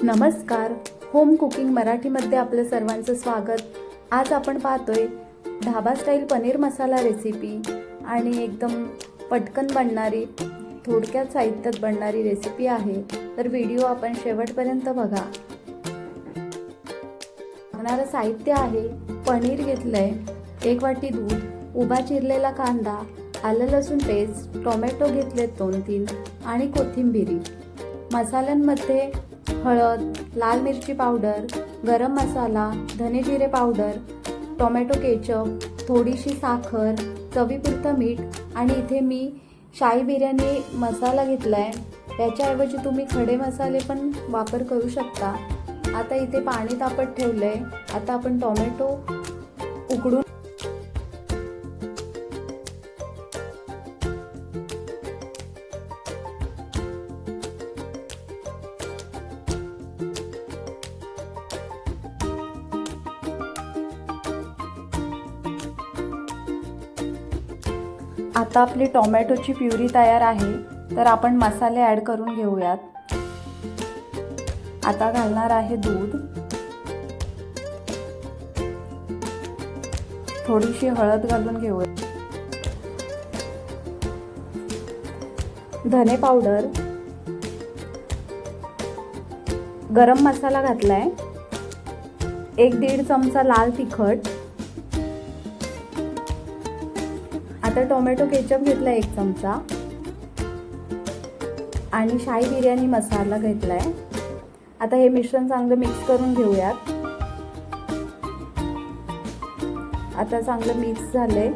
नमस्कार. Home cooking मराठीमध्ये आपलं सर्वांचं स्वागत. आज आपण पाहतोय ढाबा स्टाईल पनीर मसाला रेसिपी आणि एकदम पटकन बनणारी, थोडक्यात साहित्यात बनणारी रेसिपी आहे. तर व्हिडिओ आपण शेवटपर्यंत बघा. लागणारं साहित्य आहे: पनीर घेतलंय, 1 वाटी दूध, उभा चिरलेला कांदा, आलं लसूण पेस्ट, टोमॅटो घेतलेत 2-3 आणि कोथिंबीर. मसाल्यांमध्ये हळद, लाल मिरची पावडर, गरम मसाला, धने जिरे पावडर, टोमॅटो केचप, थोडीशी साखर, चवीपुरतं मीठ आणि इथे मी शाही बिर्याणी मसाला घेतलाय. त्याच्याऐवजी तुम्ही खडे मसाले पण वापर करू शकता. आता इथे पाणी तापत ठेवलंय. आता आपण टोमॅटो उकडून आता आपली टोमॅटोची प्युरी तयार आहे. तर आपण मसाले ॲड करून घेऊयात. आता घालणार आहे दूध, थोडीशी हळद घालून घेऊया, धने पावडर, गरम मसाला घातलाय, 1-1.5 चमचा लाल तिखट. आता टोमॅटो केचप घेतला 1 चमचा आणि शाही बिर्याणी मसाला घेतलाय. आता हे मिश्रण चांगलं मिक्स करून घेऊयात. आता चांगलं मिक्स झालंय.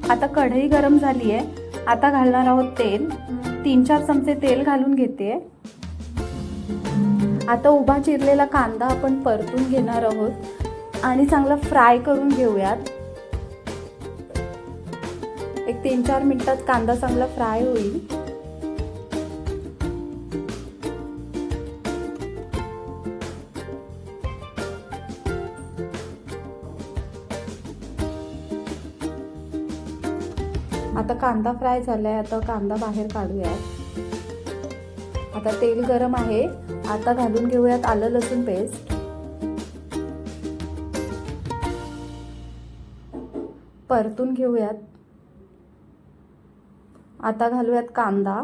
आता कढई गरम झाली आहे. आता घालणार आहोत तेल. 3-4 चमचे तेल घालून घेते. आता उभा चिरलेला कांदा आपण परतून घेणार आहोत आणि चांगला फ्राय करून घेऊयात. एक 3-4 मिनिटात कांदा चांगला फ्राय होईल. आता कांदा फ्राय झालाय. आता कांदा बाहेर काढूयात. आता तेल गरम आहे. आता घालून घेऊयात आलं लसूण पेस्ट, परतून घेऊयात. आता घालूयात कांदा,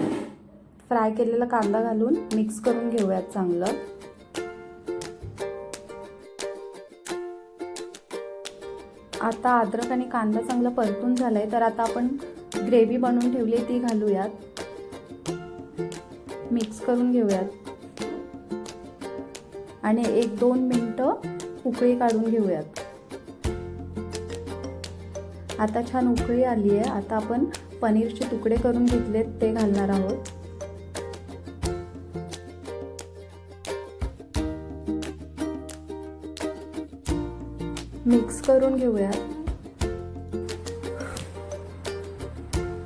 फ्राय केलेला कांदा घालून मिक्स करून घेऊयात चांगलं. आता अद्रक आणि कांदा चांगला परतून झालाय. तर आता आपण ग्रेव्ही बनवून ठेवली ती घालूयात, मिक्स करून घेऊयात आणि 1-2 मिनिटं उकळी काढून घेऊयात. आता छान उकळी आली आहे. आता आपण पनीरचे तुकडे करून घेतलेत ते घालणार आहोत. मिक्स करून घेऊयात.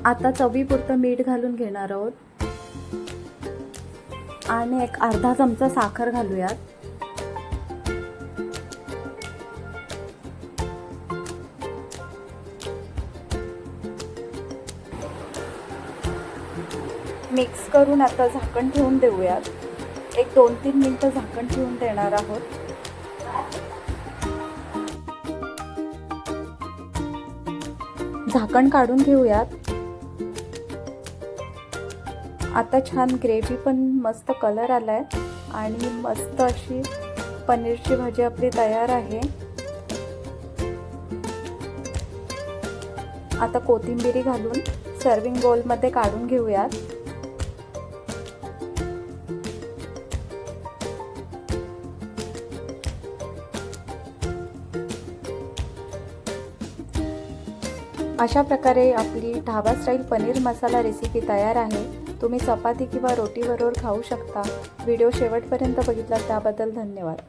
आता चवीपुरतं मीठ घालून घेणार आहोत आणि 1 अर्धा चमचा साखर घालूयात. मिक्स करून आता झाकण ठेवून देऊयात. 1-2-3 मिनिटं झाकण ठेवून देणार आहोत. झाकण काढून घेऊयात. आता छान ग्रेव्ही पण मस्त कलर आलाय आणि मस्त अशी पनीरची भाजी आपली तयार आहे. आता कोथिंबीर घालून सर्विंग बाउलमध्ये काढून घेऊयात. अशा प्रकारे आपली ढाबा स्टाईल पनीर मसाला रेसिपी तयार आहे. तुम्ही चपाती किंवा रोटीबरोबर खाऊ शकता. व्हिडिओ शेवटपर्यंत बघितला त्याबद्दल धन्यवाद.